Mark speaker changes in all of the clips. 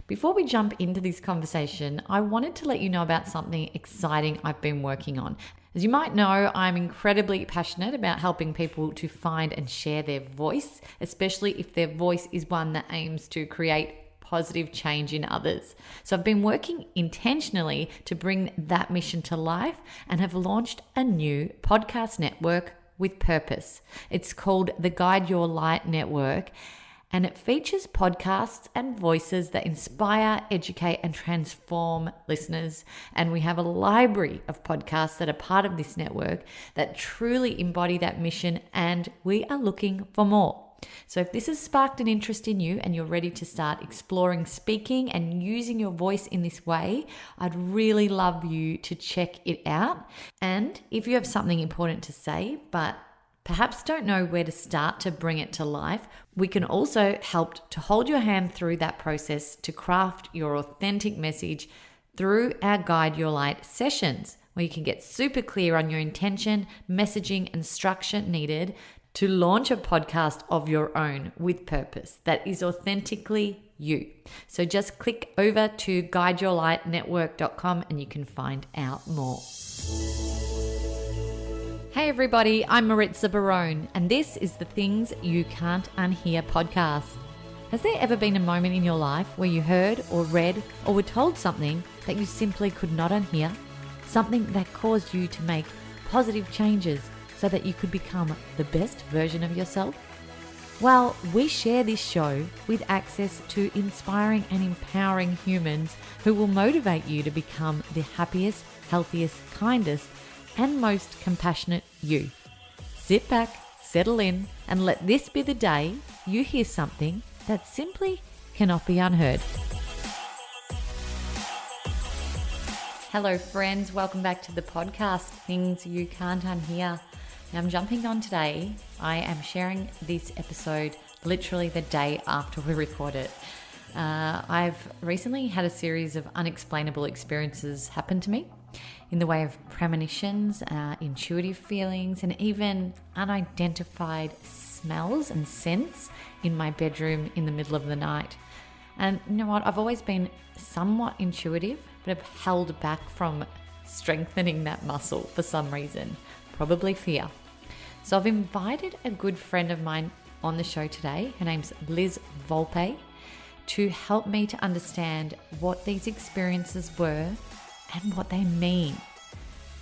Speaker 1: Before we jump into this conversation, I wanted to let you know about something exciting I've been working on. As you might know, I'm incredibly passionate about helping people to find and share their voice, especially if their voice is one that aims to create positive change in others. So I've been working intentionally to bring that mission to life and have launched a new podcast network with purpose. It's called the Guide Your Light Network, and it features podcasts and voices that inspire, educate, and transform listeners. And we have a library of podcasts that are part of this network that truly embody that mission, and we are looking for more. So if this has sparked an interest in you and you're ready to start exploring speaking and using your voice in this way, I'd really love you to check it out. And if you have something important to say, but perhaps don't know where to start to bring it to life, we can also help to hold your hand through that process to craft your authentic message through our Guide Your Light sessions, where you can get super clear on your intention, messaging, and structure needed to launch a podcast of your own with purpose that is authentically you. So just click over to guideyourlightnetwork.com and you can find out more. Hey everybody, I'm Maritza Barone, and this is the Things You Can't Unhear podcast. Has there ever been a moment in your life where you heard or read or were told something that you simply could not unhear? Something that caused you to make positive changes so that you could become the best version of yourself? Well, we share this show with access to inspiring and empowering humans who will motivate you to become the happiest, healthiest, kindest, and most compassionate you. Sit back, settle in, and let this be the day you hear something that simply cannot be unheard. Hello friends, welcome back to the podcast, Things You Can't Unhear. Now I'm jumping on today. I am sharing this episode literally the day after we record it. I've recently had a series of unexplainable experiences happen to me in the way of premonitions, intuitive feelings, and even unidentified smells and scents in my bedroom in the middle of the night. And you know what? I've always been somewhat intuitive, but I've held back from strengthening that muscle for some reason, probably fear. So I've invited a good friend of mine on the show today. Her name's Liz Volpe, to help me to understand what these experiences were and what they mean.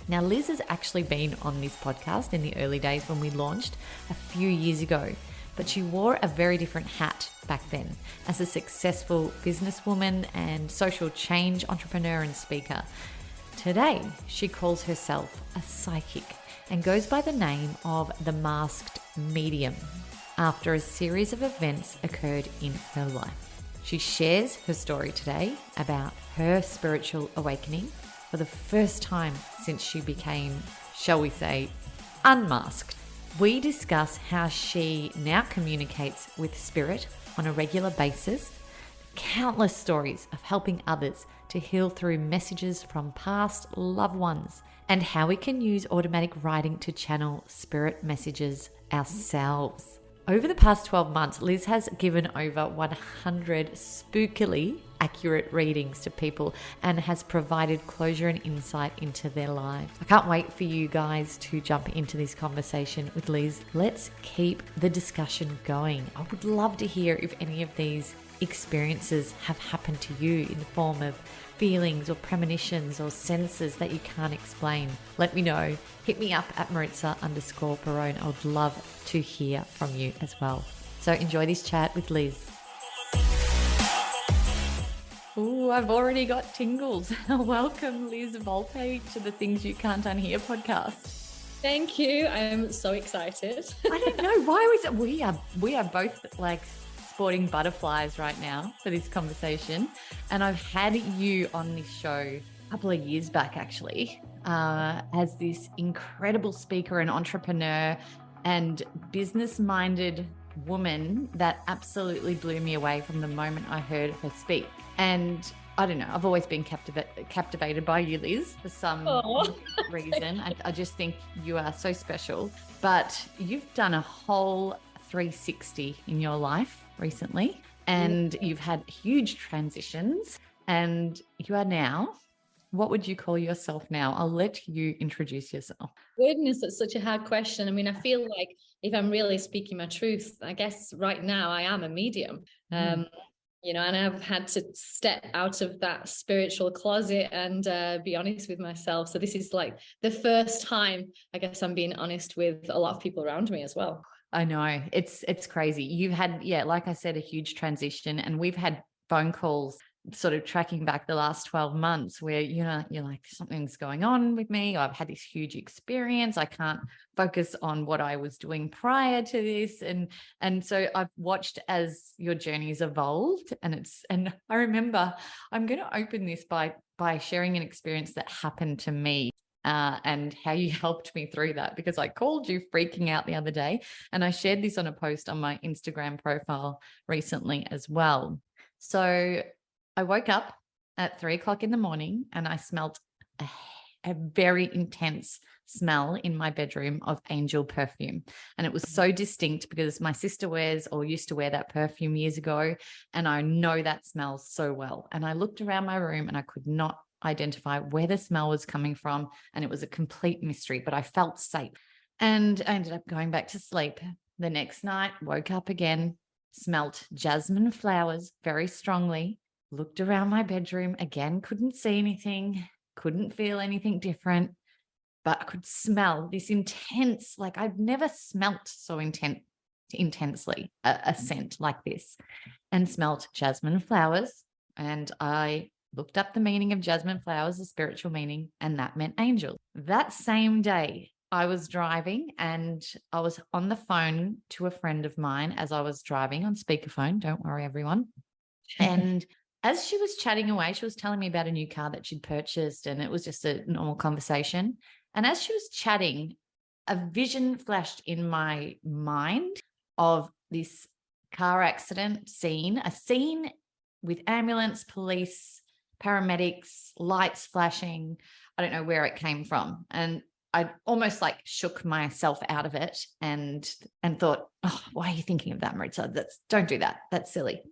Speaker 1: Now, Liz has actually been on this podcast in the early days when we launched a few years ago, but she wore a very different hat back then as a successful businesswoman and social change entrepreneur and speaker. Today, she calls herself a psychic and goes by the name of the Masked Medium after a series of events occurred in her life. She shares her story today about her spiritual awakening for the first time since she became, shall we say, unmasked. We discuss how she now communicates with spirit on a regular basis, countless stories of helping others to heal through messages from past loved ones, and how we can use automatic writing to channel spirit messages ourselves. Over the past 12 months, Liz has given over 100 spookily accurate readings to people and has provided closure and insight into their lives. I can't wait for you guys to jump into this conversation with Liz. Let's keep the discussion going. I would love to hear if any of these experiences have happened to you in the form of feelings or premonitions or senses that you can't explain. Let me know. Hit me up at Maritza_Barone. I would love to hear from you as well. So enjoy this chat with Liz. Ooh, I've already got tingles. Welcome, Liz Volpe, to the Things You Can't Unhear podcast.
Speaker 2: Thank you. I am so excited.
Speaker 1: I don't know why was it. We are both like sporting butterflies right now for this conversation, and I've had you on this show a couple of years back actually, as this incredible speaker and entrepreneur and business-minded woman that absolutely blew me away from the moment I heard her speak. And I don't know, I've always been captivated by you, Liz, for some reason. I just think you are so special. But you've done a whole 360 in your life recently. and you've had huge transitions, and you are now, what would you call yourself now? I'll let you introduce yourself.
Speaker 2: Goodness, that's such a hard question. I mean, I feel like if I'm really speaking my truth, I guess right now I am a medium. You know, and I've had to step out of that spiritual closet and be honest with myself. So this is like the first time, I guess, I'm being honest with a lot of people around me as well.
Speaker 1: I know, it's crazy. You've had, yeah, like I said, a huge transition, and we've had phone calls sort of tracking back the last 12 months where, you know, you're like, something's going on with me. I've had this huge experience. I can't focus on what I was doing prior to this. And so I've watched as your journey's evolved, and I remember, I'm going to open this by sharing an experience that happened to me. And how you helped me through that, because I called you freaking out the other day, and I shared this on a post on my Instagram profile recently as well. So I woke up at 3 o'clock in the morning, and I smelt a very intense smell in my bedroom of angel perfume. And it was so distinct because my sister wears or used to wear that perfume years ago, and I know that smell so well. And I looked around my room and I could not identify where the smell was coming from, and it was a complete mystery, but I felt safe. And I ended up going back to sleep. The next night, woke up again, smelt jasmine flowers very strongly, looked around my bedroom again, couldn't see anything, couldn't feel anything different, but I could smell this intense, like I've never smelt so intensely a scent like this, and smelt jasmine flowers. And I looked up the meaning of jasmine flowers, the spiritual meaning, and that meant angels. That same day, I was driving, and I was on the phone to a friend of mine as I was driving on speakerphone. Don't worry, everyone. And as she was chatting away, she was telling me about a new car that she'd purchased, and it was just a normal conversation. And as she was chatting, a vision flashed in my mind of this car accident scene, a scene with ambulance, police, paramedics, lights flashing. I don't know where it came from. And I almost like shook myself out of it and thought, oh, why are you thinking of that, Maritza? Don't do that. That's silly.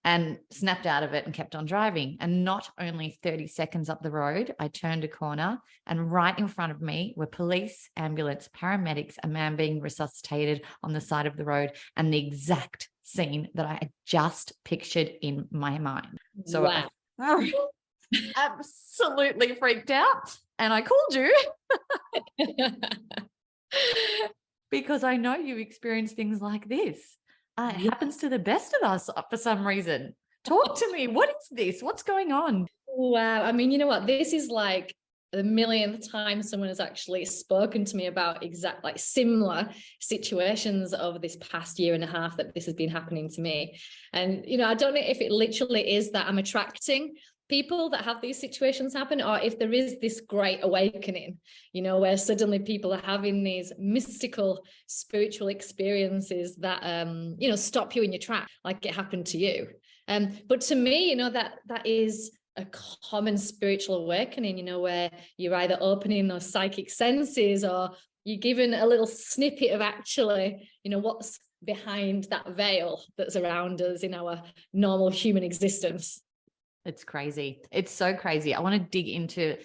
Speaker 1: And snapped out of it and kept on driving. And not only 30 seconds up the road, I turned a corner, and right in front of me were police, ambulance, paramedics, a man being resuscitated on the side of the road, and the exact scene that I had just pictured in my mind. So
Speaker 2: wow.
Speaker 1: I absolutely freaked out, and I called you because I know you experience things like this. It happens to the best of us for some reason. Talk to me. What is this? What's going on?
Speaker 2: Wow. I mean, you know what? This is like the millionth time someone has actually spoken to me about like similar situations over this past year and a half that this has been happening to me. And, you know, I don't know if it literally is that I'm attracting people that have these situations happen, or if there is this great awakening, you know, where suddenly people are having these mystical spiritual experiences that you know, stop you in your track, like it happened to you. But to me, you know, that is a common spiritual awakening, you know, where you're either opening those psychic senses, or you're given a little snippet of actually, you know, what's behind that veil that's around us in our normal human existence.
Speaker 1: It's crazy. It's so crazy. I want to dig into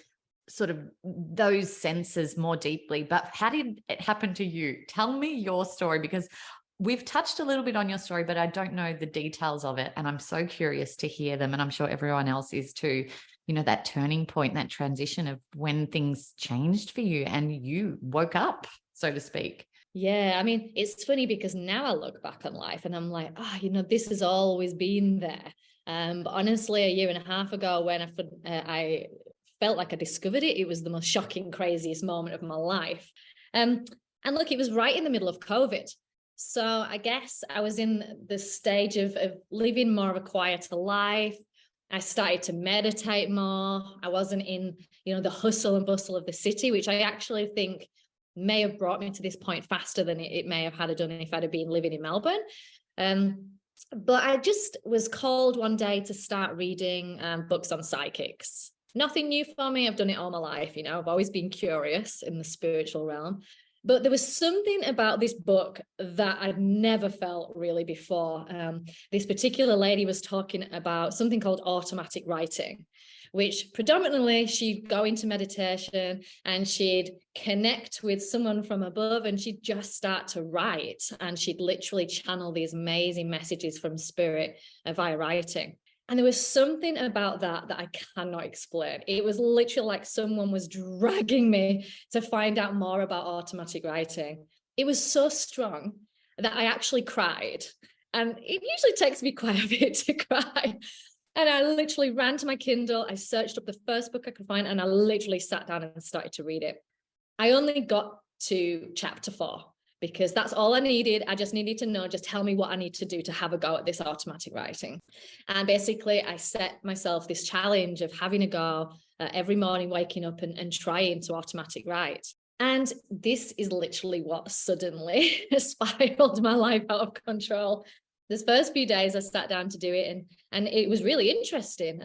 Speaker 1: sort of those senses more deeply, but how did it happen to you? Tell me your story, because we've touched a little bit on your story, but I don't know the details of it. And I'm so curious to hear them. And I'm sure everyone else is too, you know, that turning point, that transition of when things changed for you and you woke up, so to speak.
Speaker 2: Yeah, I mean, it's funny because now I look back on life and I'm like, you know, this has always been there. But honestly, a year and a half ago, when I felt like I discovered it, it was the most shocking, craziest moment of my life. And look, it was right in the middle of COVID. So I guess I was in the stage of living more of a quieter life. I started to meditate more. I wasn't in, you know, the hustle and bustle of the city, which I actually think may have brought me to this point faster than it may have had done if I'd have been living in Melbourne. But I just was called one day to start reading books on psychics. Nothing new for me. I've done it all my life. You know, I've always been curious in the spiritual realm. But there was something about this book that I'd never felt really before. This particular lady was talking about something called automatic writing, which predominantly she'd go into meditation and she'd connect with someone from above and she'd just start to write, and she'd literally channel these amazing messages from spirit via writing. And there was something about that I cannot explain. It was literally like someone was dragging me to find out more about automatic writing. It was so strong that I actually cried. And it usually takes me quite a bit to cry. And I literally ran to my Kindle. I searched up the first book I could find, and I literally sat down and started to read it. I only got to chapter 4 because that's all I needed. I just needed to know, just tell me what I need to do to have a go at this automatic writing. And basically I set myself this challenge of having a go every morning, waking up and trying to automatic write. And this is literally what suddenly spiraled my life out of control. This first few days I sat down to do it, and it was really interesting.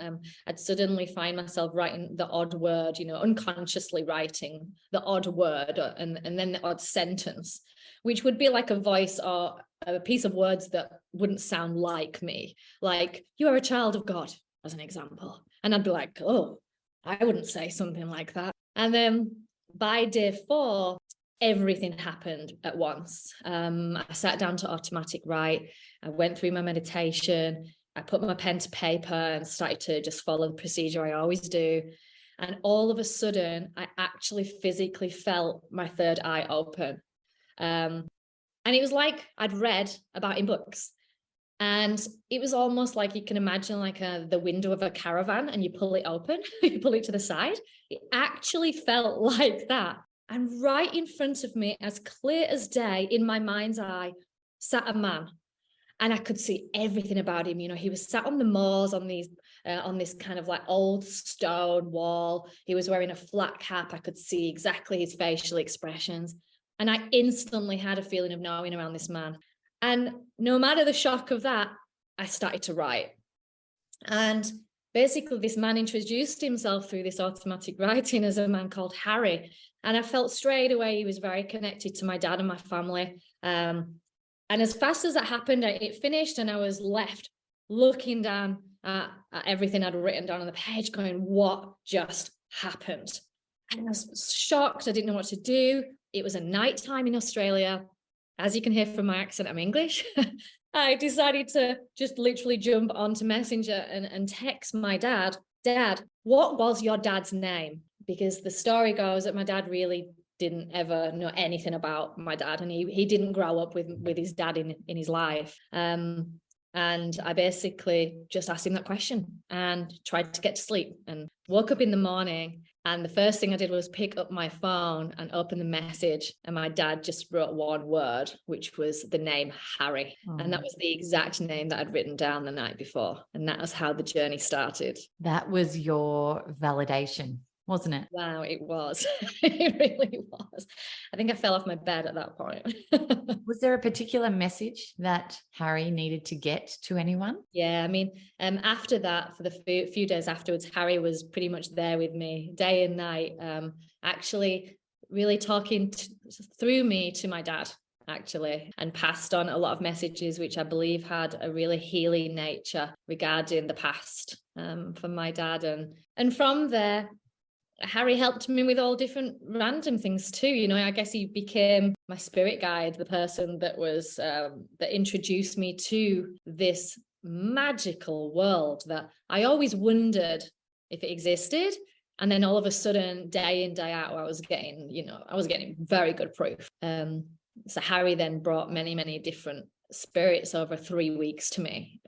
Speaker 2: I'd suddenly find myself writing the odd word, unconsciously writing the odd word and then the odd sentence, which would be like a voice or a piece of words that wouldn't sound like me. Like, you are a child of God, as an example. And I'd be like, oh, I wouldn't say something like that. And then by day 4, everything happened at once. I sat down to automatic write. I went through my meditation. I put my pen to paper and started to just follow the procedure I always do. And all of a sudden, I actually physically felt my third eye open. And it was like I'd read about in books. And it was almost like you can imagine like the window of a caravan, and you pull it open, you pull it to the side. It actually felt like that. And right in front of me, as clear as day, in my mind's eye, sat a man. And I could see everything about him. He was sat on the moors on this kind of like old stone wall. He was wearing a flat cap. I could see exactly his facial expressions. And I instantly had a feeling of knowing around this man. And no matter the shock of that, I started to write. And basically this man introduced himself through this automatic writing as a man called Harry. And I felt straight away he was very connected to my dad and my family. And as fast as that happened, it finished, and I was left looking down at everything I'd written down on the page going, what just happened? And I was shocked. I didn't know what to do. It was a nighttime in Australia. As you can hear from my accent, I'm English. I decided to just literally jump onto Messenger and text my dad, Dad, what was your dad's name? Because the story goes that my dad really didn't ever know anything about my dad, and he didn't grow up with his dad in his life. And I basically just asked him that question and tried to get to sleep, and woke up in the morning. And the first thing I did was pick up my phone and open the message. And my dad just wrote one word, which was the name Harry. Oh. And that was the exact name that I'd written down the night before. And that was how the journey started.
Speaker 1: That was your validation, wasn't it?
Speaker 2: Wow, it was. It really was. I think I fell off my bed at that point.
Speaker 1: Was there a particular message that Harry needed to get to anyone?
Speaker 2: Yeah, I mean, after that, for the few days afterwards, Harry was pretty much there with me day and night, actually really talking through me to my dad, actually, and passed on a lot of messages, which I believe had a really healing nature regarding the past from my dad. And from there, Harry helped me with all different random things too. I guess he became my spirit guide, the person that was that introduced me to this magical world that I always wondered if it existed. And then all of a sudden, day in, day out, I was getting very good proof. So Harry then brought many, many different spirits over 3 weeks to me.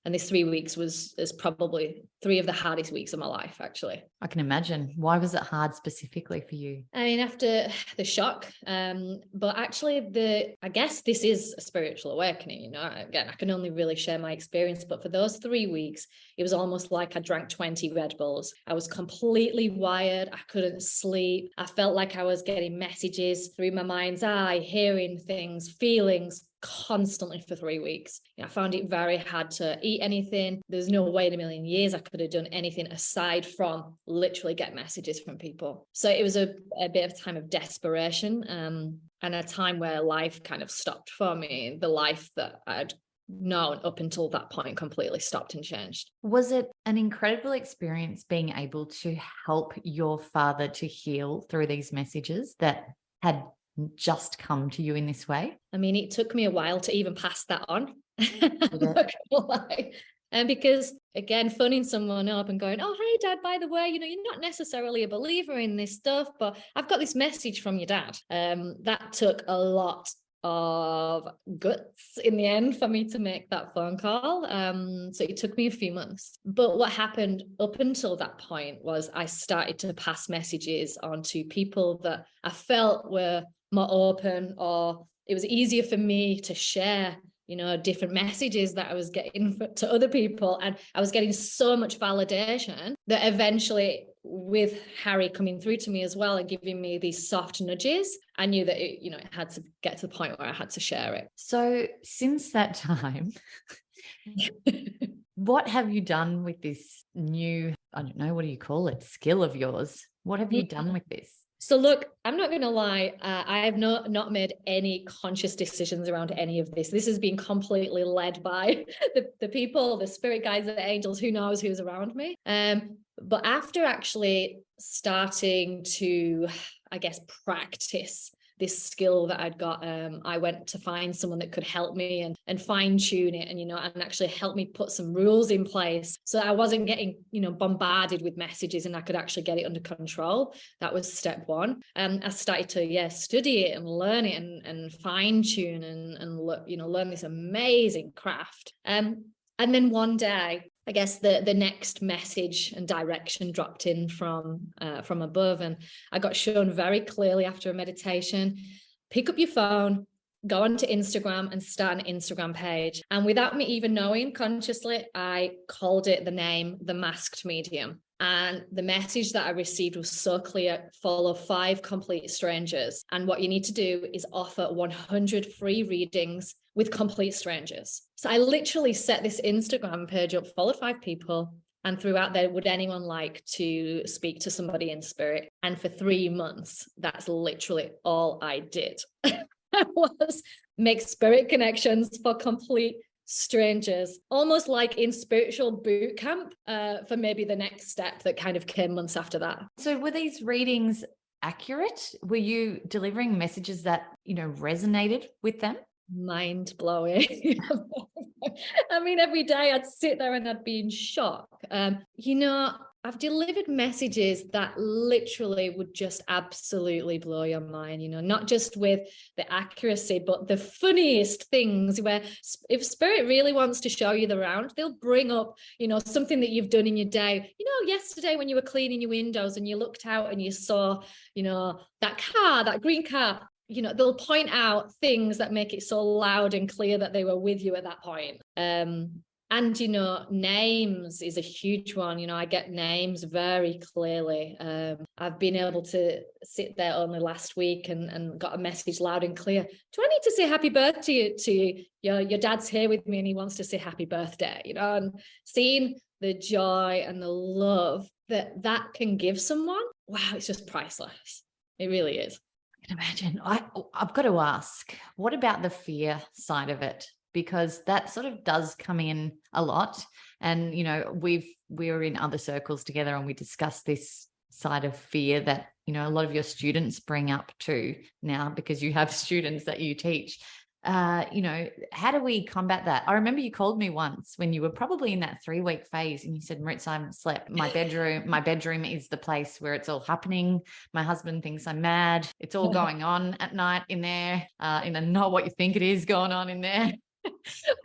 Speaker 2: And this 3 weeks is probably 3 of the hardest weeks of my life, actually.
Speaker 1: I can imagine. Why was it hard specifically for you?
Speaker 2: I mean, after the shock, but actually I guess this is a spiritual awakening, again, I can only really share my experience, but for those 3 weeks, it was almost like I drank 20 Red Bulls. I was completely wired. I couldn't sleep. I felt like I was getting messages through my mind's eye, hearing things, feelings constantly for 3 weeks. I found it very hard to eat anything. There's no way in a million years I could have done anything aside from literally get messages from people. So it was a bit of a time of desperation, and a time where life kind of stopped for me. The life that I'd known up until that point completely stopped and changed.
Speaker 1: Was it an incredible experience being able to help your father to heal through these messages that had just come to you in this way?
Speaker 2: I mean, it took me a while to even pass that on. I'm not gonna lie. And because, again, phoning someone up and going, oh, hey, Dad, by the way, you're not necessarily a believer in this stuff, but I've got this message from your dad. That took a lot of guts in the end for me to make that phone call. So it took me a few months. But what happened up until that point was I started to pass messages on to people that I felt were more open, or it was easier for me to share different messages that I was getting to other people. And I was getting so much validation that eventually, with Harry coming through to me as well and giving me these soft nudges, I knew that it had to get to the point where I had to share it.
Speaker 1: So since that time, what have you done with this new, I don't know, what do you call it, skill of yours? What have you done with this?
Speaker 2: So look, I'm not going to lie. I have not made any conscious decisions around any of this. This has been completely led by the people, the spirit guides, the angels, who knows who's around me. But after actually starting to, I guess, practice this skill that I'd got, I went to find someone that could help me and fine tune it, and actually help me put some rules in place so I wasn't getting bombarded with messages, and I could actually get it under control. That was step one. I started to study it and learn it and fine tune and learn this amazing craft. And then one day, I guess the next message and direction dropped in from above, and I got shown very clearly after a meditation, pick up your phone, go onto Instagram and start an Instagram page. And without me even knowing consciously, I called it the name, The Masked Medium. And the message that I received was so clear: follow 5 complete strangers. And what you need to do is offer 100 free readings with complete strangers. So I literally set this Instagram page up, followed 5 people, and throughout there, would anyone like to speak to somebody in spirit? And for 3 months, that's literally all I did. Was make spirit connections for complete strangers, almost like in spiritual boot camp, for maybe the next step that kind of came months after that.
Speaker 1: So were these readings accurate? Were you delivering messages that, resonated with them?
Speaker 2: Mind blowing. I mean, every day I'd sit there and I'd be in shock. I've delivered messages that literally would just absolutely blow your mind, not just with the accuracy, but the funniest things, where if spirit really wants to show you the round, they'll bring up, something that you've done in your day. Yesterday when you were cleaning your windows and you looked out and you saw, that car, that green car, they'll point out things that make it so loud and clear that they were with you at that point. And, names is a huge one. I get names very clearly. I've been able to sit there only last week and got a message loud and clear. Do I need to say happy birthday to you? Your dad's here with me and he wants to say happy birthday, and seeing the joy and the love that can give someone. Wow, it's just priceless. It really is.
Speaker 1: I can imagine. I've got to ask, what about the fear side of it? Because that sort of does come in a lot. And, we're in other circles together and we discuss this side of fear that, a lot of your students bring up too now, because you have students that you teach. How do we combat that? I remember you called me once when you were probably in that 3-week phase and you said, Maritza, I haven't slept. My bedroom is the place where it's all happening. My husband thinks I'm mad. It's all going on at night in there, not what you think it is going on in there.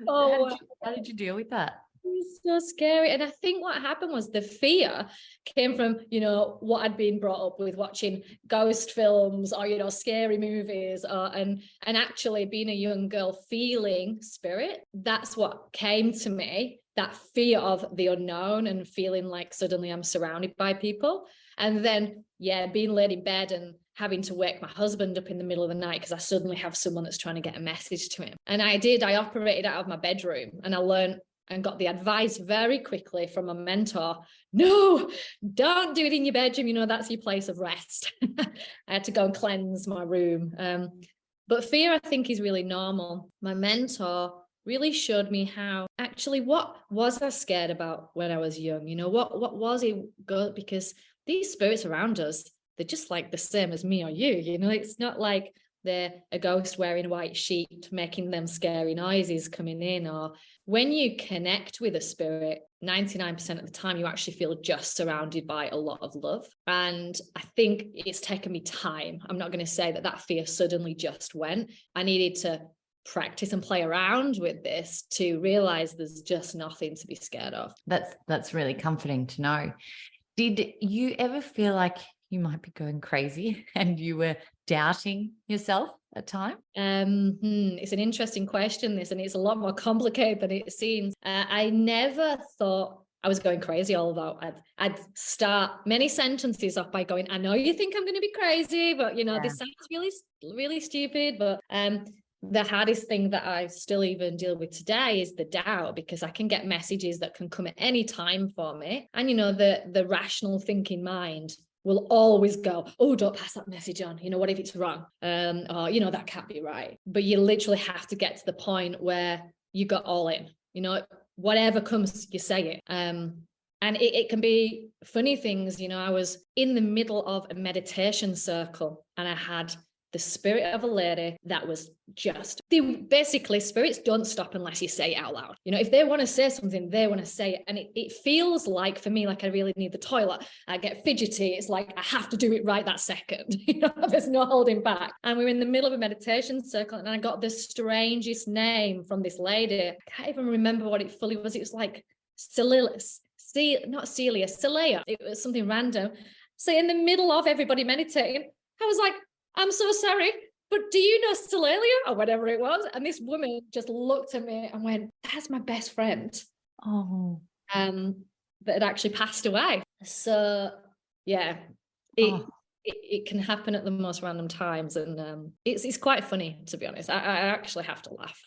Speaker 1: How did you deal with that?
Speaker 2: It's so scary. And I think what happened was the fear came from, what I'd been brought up with, watching ghost films or, scary movies, and actually being a young girl feeling spirit. That's what came to me, that fear of the unknown and feeling like suddenly I'm surrounded by people. And then, being laid in bed and having to wake my husband up in the middle of the night because I suddenly have someone that's trying to get a message to him. And I operated out of my bedroom, and I learned and got the advice very quickly from a mentor: no, don't do it in your bedroom. You know, that's your place of rest. I had to go and cleanse my room. But fear, I think, is really normal. My mentor really showed me how actually, what was I scared about when I was young? You know, what was it good? Because these spirits around us, they're just like the same as me or you. You know, it's not like they're a ghost wearing a white sheet, making them scary noises coming in. Or when you connect with a spirit, 99% of the time, you actually feel just surrounded by a lot of love. And I think it's taken me time. I'm not going to say that fear suddenly just went. I needed to practice and play around with this to realize there's just nothing to be scared of.
Speaker 1: That's really comforting to know. Did you ever feel like you might be going crazy and you were doubting yourself at time?
Speaker 2: It's an interesting question, this, and it's a lot more complicated than it seems. I never thought I was going crazy, although I'd start many sentences off by going, I know you think I'm going to be crazy, but you know, this sounds really, really stupid. But the hardest thing that I still even deal with today is the doubt, because I can get messages that can come at any time for me. And, you know, the rational thinking mind will always go, oh, don't pass that message on. You know, what if it's wrong? Or, you know, that can't be right. But you literally have to get to the point where you go all in, you know, whatever comes, you say it. And it can be funny things. You know, I was in the middle of a meditation circle, and I had the spirit of a lady that was basically, spirits don't stop unless you say it out loud. You know, if they want to say something, they want to say it. And it feels like, for me, like I really need the toilet. I get fidgety. It's like I have to do it right that second. You know, there's no holding back. And we were in the middle of a meditation circle, and I got the strangest name from this lady. I can't even remember what it fully was. It was like Celia. It was something random. So in the middle of everybody meditating, I was like, I'm so sorry, but do you know Celia or whatever it was? And this woman just looked at me and went, that's my best friend.
Speaker 1: Oh.
Speaker 2: That had actually passed away. So yeah, it can happen at the most random times. And it's quite funny, to be honest. I actually have to laugh.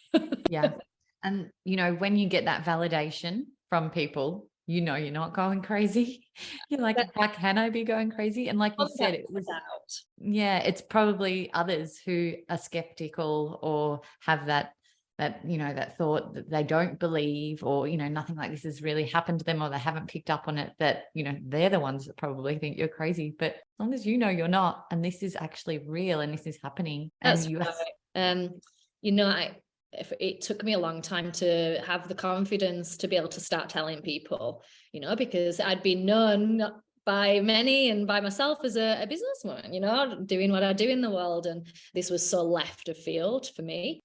Speaker 1: Yeah. And, you know, when you get that validation from people, you know, you're not going crazy. You're like, how can I be going crazy? And like you said, it was it's probably others who are skeptical or have that you know, that thought that they don't believe, or, you know, nothing like this has really happened to them, or they haven't picked up on it, that, you know, they're the ones that probably think you're crazy. But as long as you know you're not, and this is actually real and this is happening.
Speaker 2: That's right. You know, it took me a long time to have the confidence to be able to start telling people, you know, because I'd been known by many and by myself as a businesswoman, you know, doing what I do in the world. And this was so left of field for me.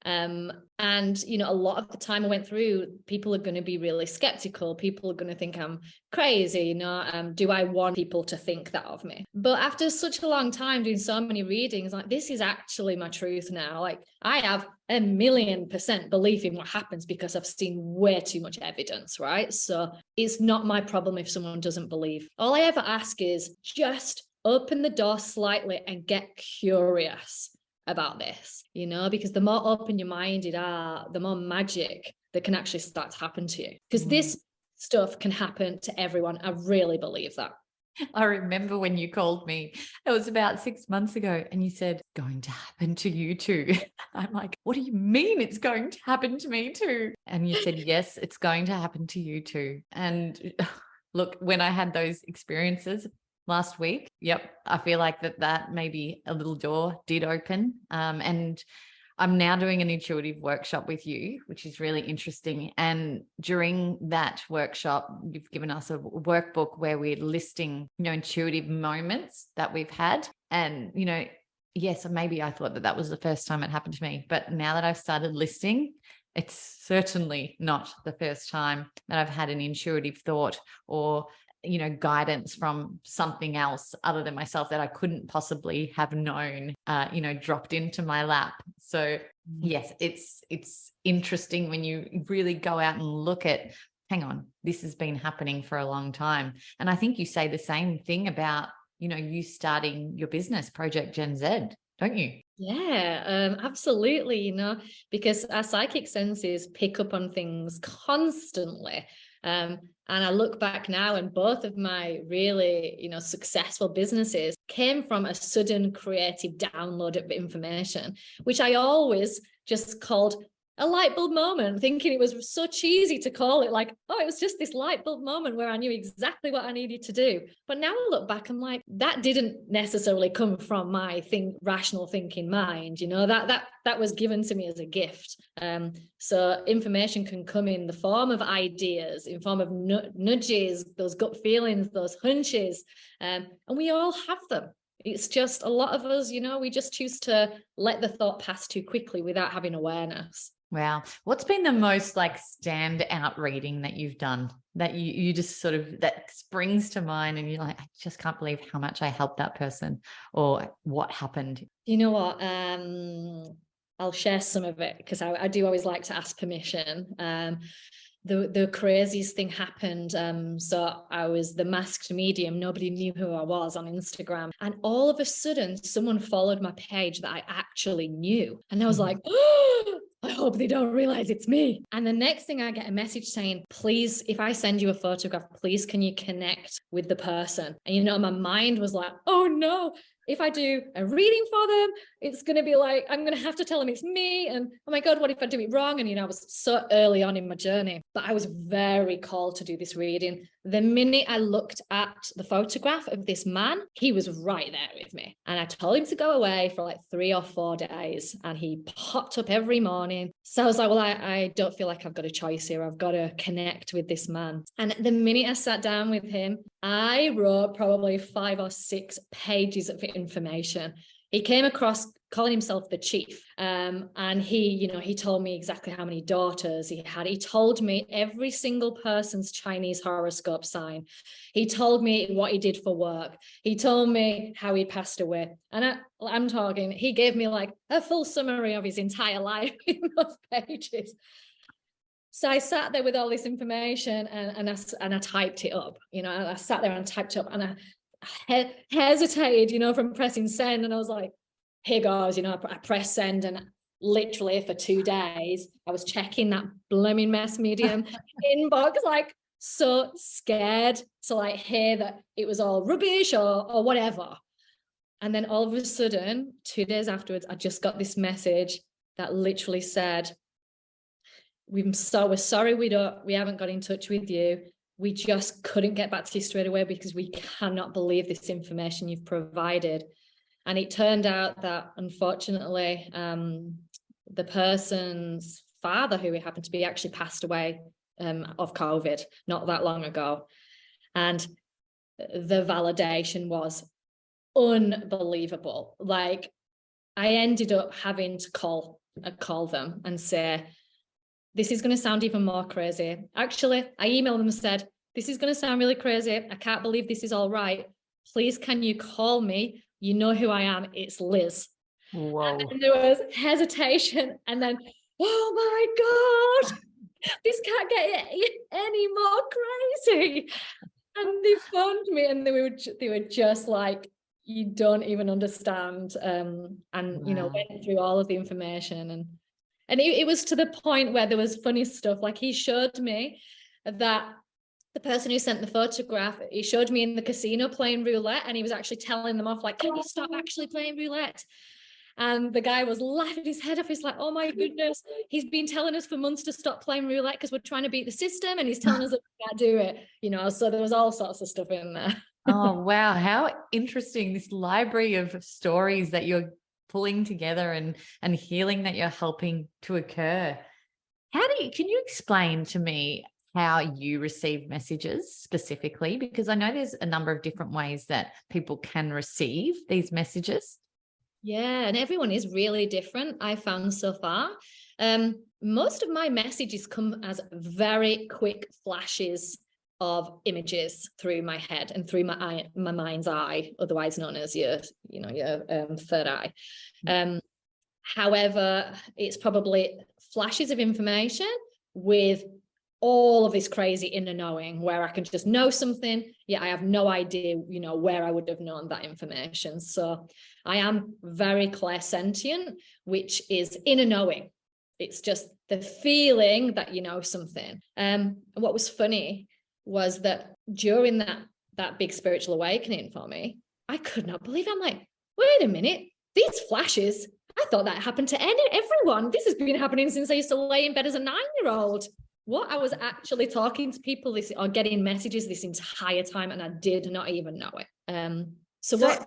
Speaker 2: And, you know, a lot of the time I went through, people are going to be really skeptical. People are going to think I'm crazy, you know, do I want people to think that of me? But after such a long time doing so many readings, like, this is actually my truth now. Like, I have 1,000,000% belief in what happens because I've seen way too much evidence, right? So it's not my problem if someone doesn't believe. All I ever ask is just open the door slightly and get curious about this, you know, because the more open your minded are, the more magic that can actually start to happen to you. Because this stuff can happen to everyone. I really believe that.
Speaker 1: I remember when you called me, it was about 6 months ago, and you said, going to happen to you too. I'm like, what do you mean it's going to happen to me too? And you said, yes, it's going to happen to you too. And look, when I had those experiences last week, I feel like that maybe a little door did open. And I'm now doing an intuitive workshop with you, which is really interesting. And during that workshop, you've given us a workbook where we're listing, you know, intuitive moments that we've had. And, you know, yes, maybe I thought that was the first time it happened to me. But now that I've started listing, it's certainly not the first time that I've had an intuitive thought or, you know, guidance from something else other than myself that I couldn't possibly have known, you know, dropped into my lap. So yes, it's interesting when you really go out and look at, hang on, this has been happening for a long time. And I think you say the same thing about you starting your business, Project Gen Z, don't you?
Speaker 2: Yeah, absolutely, because our psychic senses pick up on things constantly. And I look back now, and both of my really, successful businesses came from a sudden creative download of information, which I always just called a light bulb moment, thinking it was so cheesy to call it like, oh, it was just this light bulb moment where I knew exactly what I needed to do. But now I look back, I'm like, that didn't necessarily come from my rational thinking mind, that was given to me as a gift. So information can come in the form of ideas, in form of nudges, those gut feelings, those hunches, and we all have them. It's just a lot of us, we just choose to let the thought pass too quickly without having awareness.
Speaker 1: Wow. What's been the most standout reading that you've done that you just sort of, that springs to mind and you're like, I just can't believe how much I helped that person, or what happened?
Speaker 2: You know what? I'll share some of it because I do always like to ask permission. The craziest thing happened. So I was the masked medium. Nobody knew who I was on Instagram. And all of a sudden, someone followed my page that I actually knew. And I was like, oh, I hope they don't realize it's me. And the next thing, I get a message saying, please, if I send you a photograph, please, can you connect with the person? And, my mind was like, oh no, if I do a reading for them, it's going to be like, I'm going to have to tell them it's me. And oh my God, what if I do it wrong? And, I was so early on in my journey, but I was very called to do this reading. The minute I looked at the photograph of this man, he was right there with me. And I told him to go away for 3 or 4 days. And he popped up every morning. So I was like, well, I don't feel like I've got a choice here. I've got to connect with this man. And the minute I sat down with him, I wrote probably 5 or 6 pages of information. He came across calling himself the chief. And he told me exactly how many daughters he had. He told me every single person's Chinese horoscope sign. He told me what he did for work. He told me how he passed away. And I'm talking, he gave me a full summary of his entire life in those pages. So I sat there with all this information and I typed it up. I sat there and typed up, and I hesitated, from pressing send. And I was like, here goes, I pressed send, and literally for 2 days, I was checking that blooming mass medium inbox, so scared to hear that it was all rubbish or whatever. And then all of a sudden, 2 days afterwards, I just got this message that literally said, we're sorry we haven't got in touch with you. We just couldn't get back to you straight away because we cannot believe this information you've provided. And it turned out that, unfortunately, the person's father, who he happened to be, actually passed away of COVID not that long ago. And the validation was unbelievable. I ended up having to call them and say, this is going to sound even more crazy. Actually, I emailed them and said, this is going to sound really crazy. I can't believe this is all right. Please, can you call me? You know who I am. It's Liz.
Speaker 1: Whoa.
Speaker 2: And there was hesitation. And then, oh my God, this can't get any more crazy. And they phoned me and they were just like, you don't even understand. And,
Speaker 1: wow.
Speaker 2: Went through all of the information. And it was to the point where there was funny stuff. He showed me that the person who sent the photograph, he showed me in the casino playing roulette, and he was actually telling them off, can you stop actually playing roulette? And the guy was laughing his head off. He's like, oh my goodness, he's been telling us for months to stop playing roulette because we're trying to beat the system, and he's telling us that we can't do it. So there was all sorts of stuff in there.
Speaker 1: Oh, wow. How interesting, this library of stories that you're pulling together and healing that you're helping to occur. Can you explain to me how you receive messages specifically? Because I know there's a number of different ways that people can receive these messages.
Speaker 2: Yeah, and everyone is really different, I found so far. Most of my messages come as very quick flashes of images through my head and through my mind's eye, otherwise known as your third eye. However, it's probably flashes of information with all of this crazy inner knowing where I can just know something, yet I have no idea, where I would have known that information. So I am very clairsentient, which is inner knowing. It's just the feeling that you know something. And what was funny was that during that big spiritual awakening for me, I could not believe it. I'm like, wait a minute, these flashes, I thought that happened to everyone. This has been happening since I used to lay in bed as a 9-year-old. What? I was actually talking to people or getting messages this entire time, and I did not even know it. So what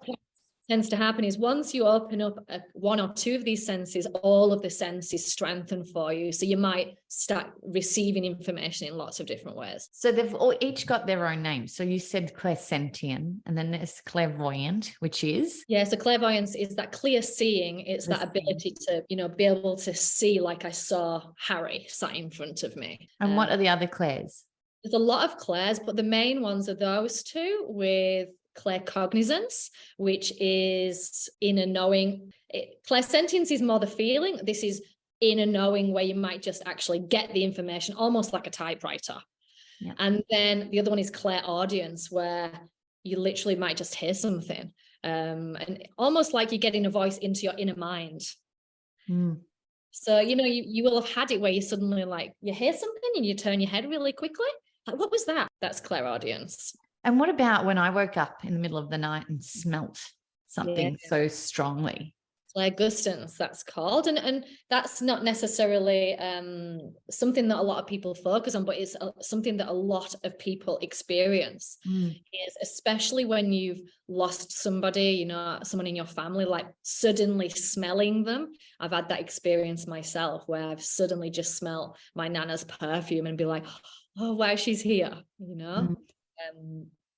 Speaker 2: tends to happen is once you open up one or two of these senses, all of the senses strengthen for you. So you might start receiving information in lots of different ways.
Speaker 1: So they've all each got their own names. So you said clairsentient, and then there's clairvoyant, which is?
Speaker 2: Yeah, so clairvoyance is that clear seeing. It's that ability to, be able to see, like I saw Harry sat in front of me.
Speaker 1: And what are the other clairs?
Speaker 2: There's a lot of clairs, but the main ones are those two, with claircognizance, which is inner knowing. Clairsentience is more the feeling. This is inner knowing, where you might just actually get the information almost like a typewriter. Yeah. And then the other one is clairaudience, where you literally might just hear something, and almost like you're getting a voice into your inner mind. So you will have had it where you suddenly, like, you hear something and you turn your head really quickly, like, what was that? That's clairaudience.
Speaker 1: And what about when I woke up in the middle of the night and smelt something so strongly?
Speaker 2: Clairgustance, that's called. And that's not necessarily something that a lot of people focus on, but it's something that a lot of people experience. Is especially when you've lost somebody, someone in your family, like suddenly smelling them. I've had that experience myself, where I've suddenly just smelled my nana's perfume and be like, oh wow, she's here,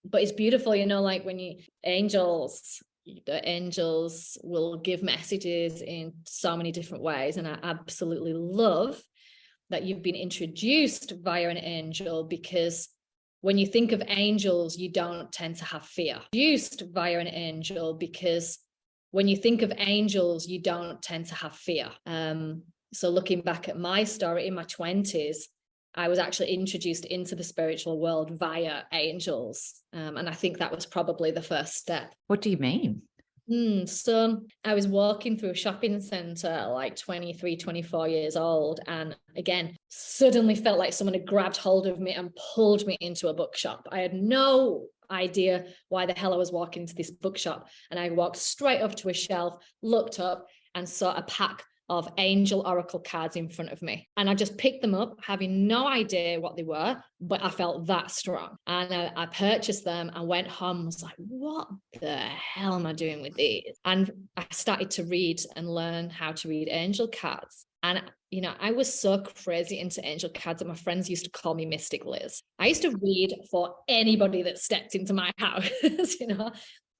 Speaker 2: but it's beautiful, like when the angels will give messages in so many different ways. And I absolutely love that you've been introduced via an angel, because when you think of angels, you don't tend to have fear. Introduced via an angel, because when you think of angels, you don't tend to have fear. So looking back at my story in my 20s, I was actually introduced into the spiritual world via angels. And I think that was probably the first step.
Speaker 1: What do you mean?
Speaker 2: So I was walking through a shopping center, like 23, 24 years old. And again, suddenly felt like someone had grabbed hold of me and pulled me into a bookshop. I had no idea why the hell I was walking into this bookshop. And I walked straight up to a shelf, looked up, and saw a pack of angel oracle cards in front of me. And I just picked them up, having no idea what they were, but I felt that strong. And I purchased them and went home and was like, what the hell am I doing with these? And I started to read and learn how to read angel cards. And, I was so crazy into angel cards that my friends used to call me Mystic Liz. I used to read for anybody that stepped into my house,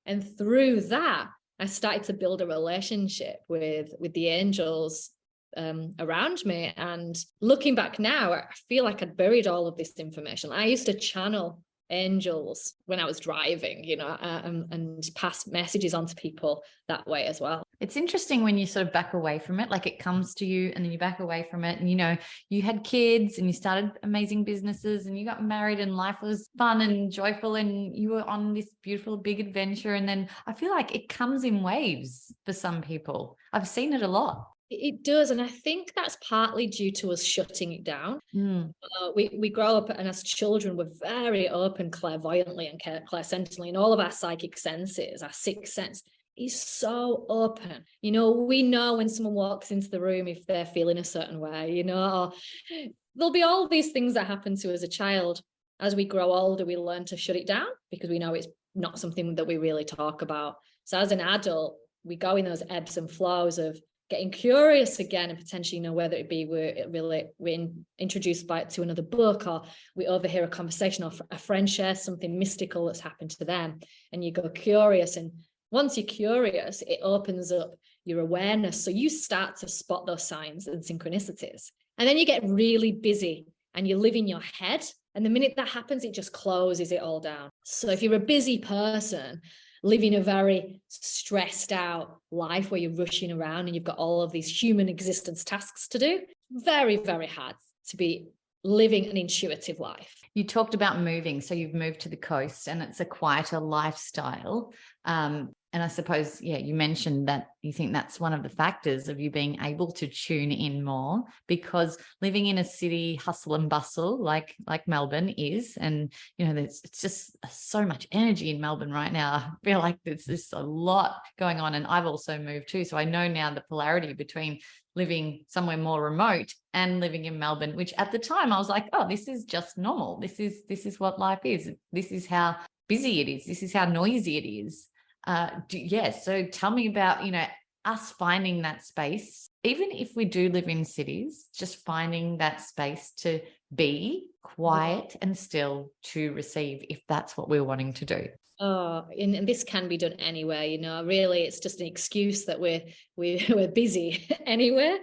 Speaker 2: and through that, I started to build a relationship with the angels around me. And looking back now, I feel like I'd buried all of this information. I used to channel angels when I was driving, and pass messages on to people that way as well.
Speaker 1: It's interesting when you sort of back away from it, like it comes to you and then you back away from it. And, you had kids and you started amazing businesses and you got married and life was fun and joyful and you were on this beautiful big adventure. And then I feel like it comes in waves for some people. I've seen it a lot.
Speaker 2: It does. And I think that's partly due to us shutting it down. We grow up, and as children, we're very open clairvoyantly and clairsentiently, and all of our psychic senses, our sixth sense is so open. We know when someone walks into the room if they're feeling a certain way, or there'll be all these things that happen to us as a child. As we grow older, we learn to shut it down because we know it's not something that we really talk about. So as an adult, we go in those ebbs and flows of getting curious again, and potentially, whether it be we're introduced to another book, or we overhear a conversation, or a friend shares something mystical that's happened to them, and you go curious. And once you're curious, it opens up your awareness. So you start to spot those signs and synchronicities. And then you get really busy and you live in your head. And the minute that happens, it just closes it all down. So if you're a busy person, living a very stressed out life where you're rushing around and you've got all of these human existence tasks to do, very, very hard to be living an intuitive life.
Speaker 1: You talked about moving. So you've moved to the coast and it's a quieter lifestyle. And I suppose, yeah, you mentioned that you think that's one of the factors of you being able to tune in more, because living in a city hustle and bustle like Melbourne is, and it's just so much energy in Melbourne right now. I feel like there's just a lot going on, and I've also moved too, so I know now the polarity between living somewhere more remote and living in Melbourne, which at the time I was like, oh, this is just normal. This is what life is. This is how busy it is. This is how noisy it is. So tell me about, us finding that space, even if we do live in cities, just finding that space to be quiet and still to receive, if that's what we're wanting to do.
Speaker 2: Oh, and this can be done anywhere, really it's just an excuse that we're busy anywhere.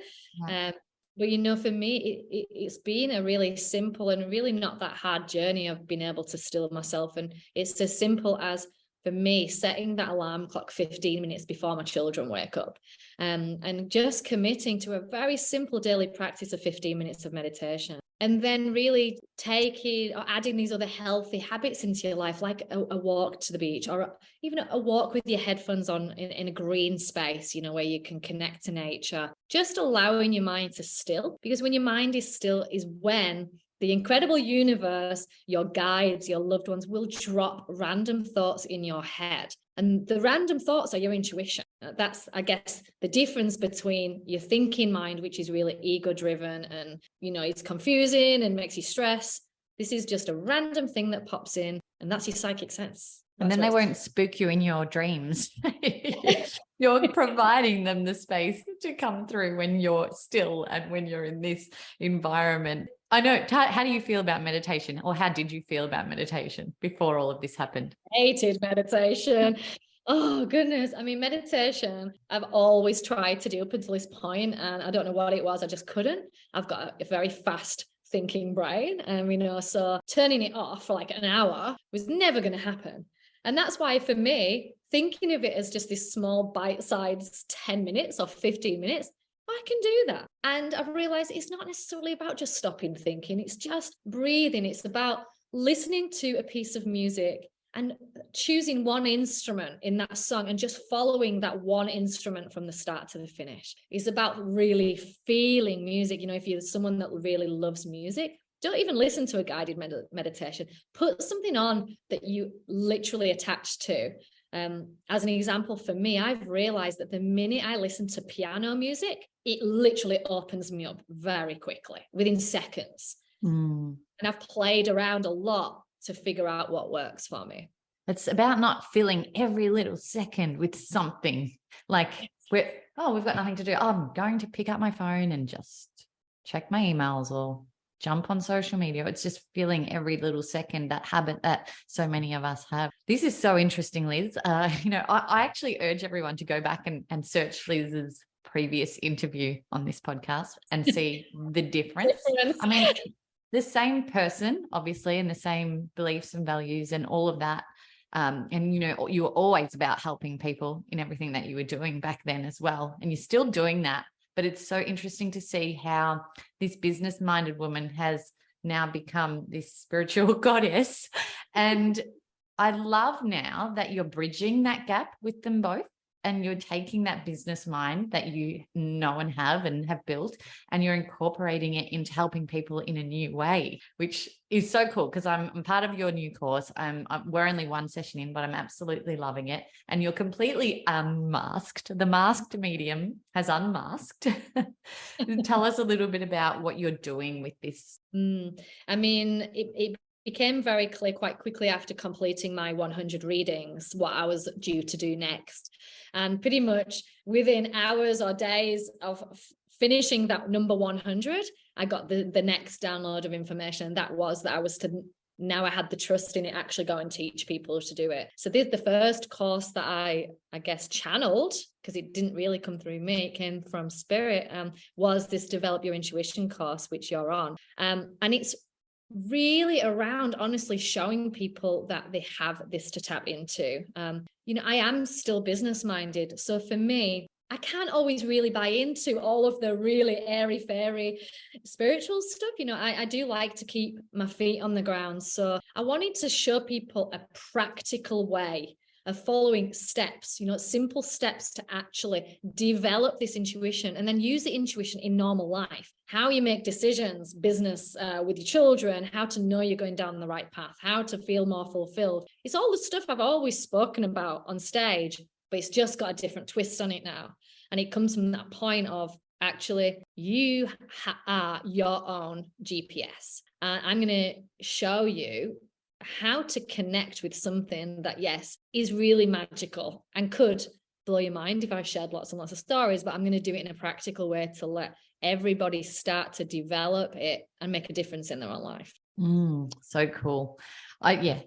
Speaker 1: Yeah.
Speaker 2: But for me, it's been a really simple and really not that hard journey of being able to still myself. And it's as simple as, for me, setting that alarm clock 15 minutes before my children wake up, and just committing to a very simple daily practice of 15 minutes of meditation. And then really taking or adding these other healthy habits into your life, like a walk to the beach, or even a walk with your headphones on in a green space, where you can connect to nature. Just allowing your mind to still, because when your mind is still is when the incredible universe, your guides, your loved ones will drop random thoughts in your head. And the random thoughts are your intuition. That's, I guess, the difference between your thinking mind, which is really ego driven and, it's confusing and makes you stress. This is just a random thing that pops in, and that's your psychic sense.
Speaker 1: And then they won't spook you in your dreams. You're providing them the space to come through when you're still and when you're in this environment. I know. How do you feel about meditation, or how did you feel about meditation before all of this happened?
Speaker 2: Hated meditation. Oh, goodness. I mean, meditation, I've always tried to do up until this point, and I don't know what it was. I just couldn't. I've got a very fast thinking brain, and, so turning it off for like an hour was never going to happen. And that's why, for me, thinking of it as just this small bite-sized 10 minutes or 15 minutes, I can do that. And I've realized it's not necessarily about just stopping thinking. It's just breathing. It's about listening to a piece of music and choosing one instrument in that song and just following that one instrument from the start to the finish. It's about really feeling music. If you're someone that really loves music, don't even listen to a guided meditation. Put something on that you literally attach to. As an example, for me, I've realized that the minute I listen to piano music, it literally opens me up very quickly, within seconds. And I've played around a lot to figure out what works for me.
Speaker 1: It's about not filling every little second with something like we've got nothing to do. Oh, I'm going to pick up my phone and just check my emails or jump on social media. It's just filling every little second, that habit that so many of us have. This is so interesting, Liz. I actually urge everyone to go back and search Liz's previous interview on this podcast and see the difference. I mean, the same person, obviously, and the same beliefs and values and all of that. And you were always about helping people in everything that you were doing back then as well. And you're still doing that. But it's so interesting to see how this business-minded woman has now become this spiritual goddess. And I love now that you're bridging that gap with them both, and you're taking that business mind that you know and have built, and you're incorporating it into helping people in a new way, which is so cool, because I'm part of your new course. We're only one session in, but I'm absolutely loving it. And you're completely unmasked. The masked medium has unmasked. Tell us a little bit about what you're doing with this.
Speaker 2: I mean, it became very clear quite quickly after completing my 100 readings what I was due to do next. And pretty much within hours or days of finishing that number 100, I got the next download of information. And that was that I was to, now I had the trust in it, actually go and teach people to do it. So the first course that I guess channeled, because it didn't really come through me, it came from spirit, was this Develop Your Intuition course, which you're on. And it's really around honestly showing people that they have this to tap into. I am still business minded. So for me, I can't always really buy into all of the really airy fairy spiritual stuff. You know, I do like to keep my feet on the ground. So I wanted to show people a practical way of following steps, you know, simple steps to actually develop this intuition and then use the intuition in normal life. How you make decisions, business with your children, how to know you're going down the right path, how to feel more fulfilled. It's all the stuff I've always spoken about on stage, but it's just got a different twist on it now. And it comes from that point of actually you are your own GPS. And I'm going to show you how to connect with something that, yes, is really magical and could blow your mind if I shared lots and lots of stories, but I'm going to do it in a practical way to let everybody start to develop it and make a difference in their own life.
Speaker 1: So cool. Yeah,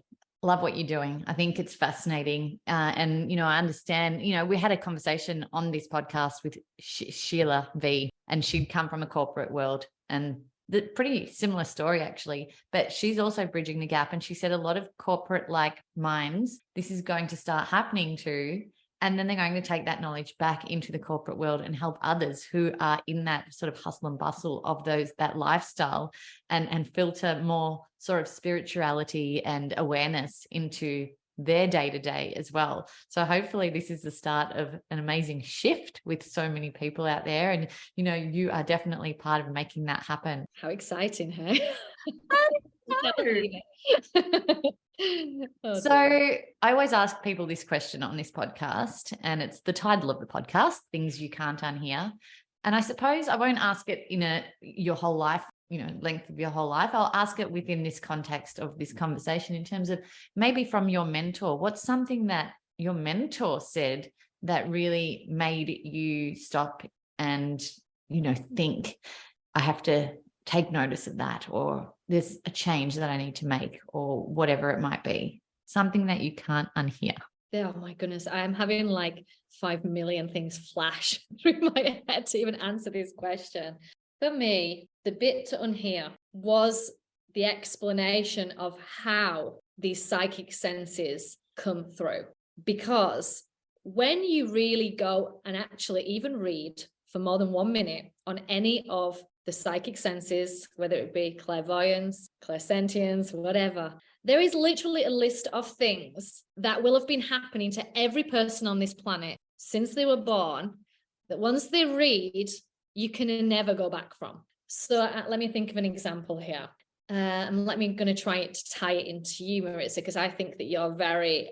Speaker 1: love what you're doing. I think it's fascinating. And, you know, I understand, you know, we had a conversation on this podcast with Sheila V, and she'd come from a corporate world, and the pretty similar story actually, but she's also bridging the gap. And she said a lot of corporate like minds, this is going to start happening to, and then they're going to take that knowledge back into the corporate world and help others who are in that sort of hustle and bustle of that lifestyle, and filter more sort of spirituality and awareness into their day-to-day as well. So hopefully this is the start of an amazing shift with so many people out there. And, you know, you are definitely part of making that happen.
Speaker 2: How exciting, hey?
Speaker 1: So I always ask people this question on this podcast, and it's the title of the podcast, Things You Can't Unhear. And I suppose I won't ask it in your whole life, you know, length of your whole life. I'll ask it within this context of this conversation in terms of maybe from your mentor. What's something that your mentor said that really made you stop and, you know, think, I have to take notice of that, or there's a change that I need to make, or whatever it might be, something that you can't unhear?
Speaker 2: Oh my goodness, I am having like 5 million things flash through my head to even answer this question. For me, the bit to unhear was the explanation of how these psychic senses come through. Because when you really go and actually even read for more than 1 minute on any of the psychic senses, whether it be clairvoyance, clairsentience, whatever, there is literally a list of things that will have been happening to every person on this planet since they were born, that once they read, you can never go back from. So let me think of an example here. And let me going to try to tie it into you, Maritza, because I think that you're very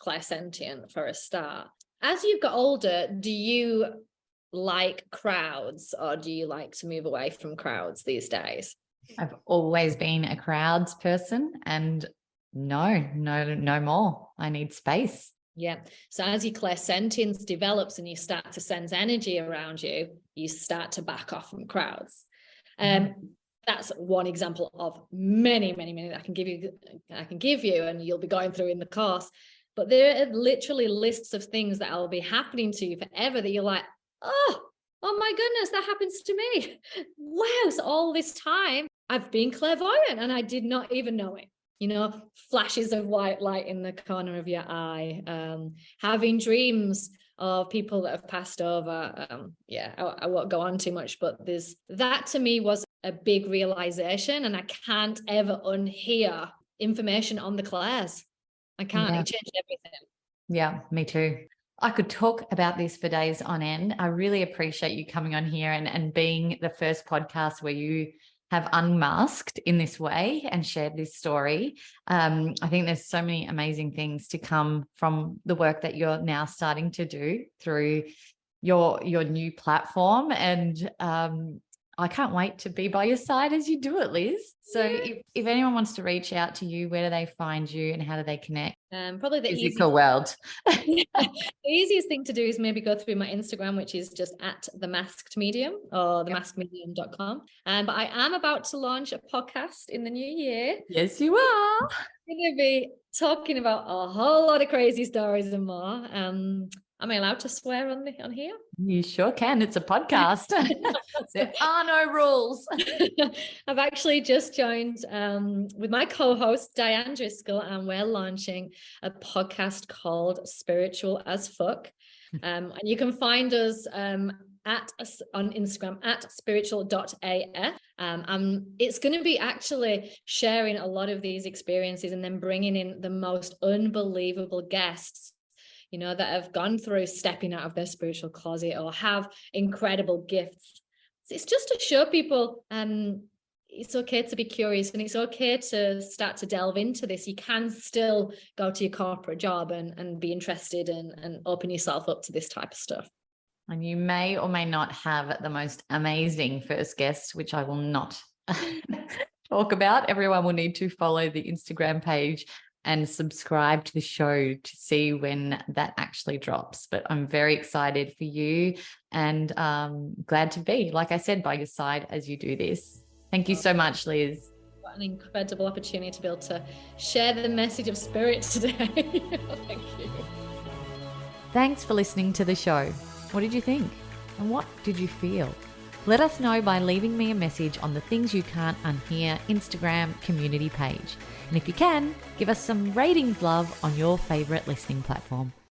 Speaker 2: clairsentient for a start. As you've got older, do you like crowds, or do you like to move away from crowds these days?
Speaker 1: I've always been a crowds person, and no more. I need space.
Speaker 2: Yeah. So as your clairsentience develops and you start to sense energy around you, you start to back off from crowds. That's one example of many that I can give you, and you'll be going through in the course. But there are literally lists of things that will be happening to you forever that you're like, oh my goodness, that happens to me. Wow. So all this time I've been clairvoyant and I did not even know it. You know, flashes of white light in the corner of your eye, having dreams of people that have passed over. I won't go on too much, but that to me was a big realization, and I can't ever unhear information on the clairs. I can't. It changed everything.
Speaker 1: Yeah, me too. I could talk about this for days on end. I really appreciate you coming on here and being the first podcast where you have unmasked in this way and shared this story. I think there's so many amazing things to come from the work that you're now starting to do through your new platform. And I can't wait to be by your side as you do it, Liz. So if anyone wants to reach out to you, where do they find you and how do they connect?
Speaker 2: Probably the
Speaker 1: physical world.
Speaker 2: The easiest thing to do is maybe go through my Instagram, which is just at the Masked Medium, or themaskedmedium.com. But I am about to launch a podcast in the new year.
Speaker 1: Yes, you are.
Speaker 2: I'm going to be talking about a whole lot of crazy stories and more. Am I allowed to swear on here?
Speaker 1: You sure can. It's a podcast. There are no rules.
Speaker 2: I've actually just joined with my co-host Diane Driscoll, and we're launching a podcast called Spiritual as Fuck. And you can find us on Instagram at spiritual.af. It's going to be actually sharing a lot of these experiences and then bringing in the most unbelievable guests, you know, that have gone through stepping out of their spiritual closet or have incredible gifts. It's just to show people it's okay to be curious, and it's okay to start to delve into this. You can still go to your corporate job and be interested and open yourself up to this type of stuff.
Speaker 1: And you may or may not have the most amazing first guest, which I will not talk about. Everyone will need to follow the Instagram page and subscribe to the show to see when that actually drops. But I'm very excited for you and glad to be, like I said, by your side as you do this. Thank you so much, Liz.
Speaker 2: What an incredible opportunity to be able to share the message of spirit today. Thank you.
Speaker 1: Thanks for listening to the show. What did you think? And what did you feel? Let us know by leaving me a message on the Things You Can't Unhear Instagram community page. And if you can, give us some ratings love on your favorite listening platform.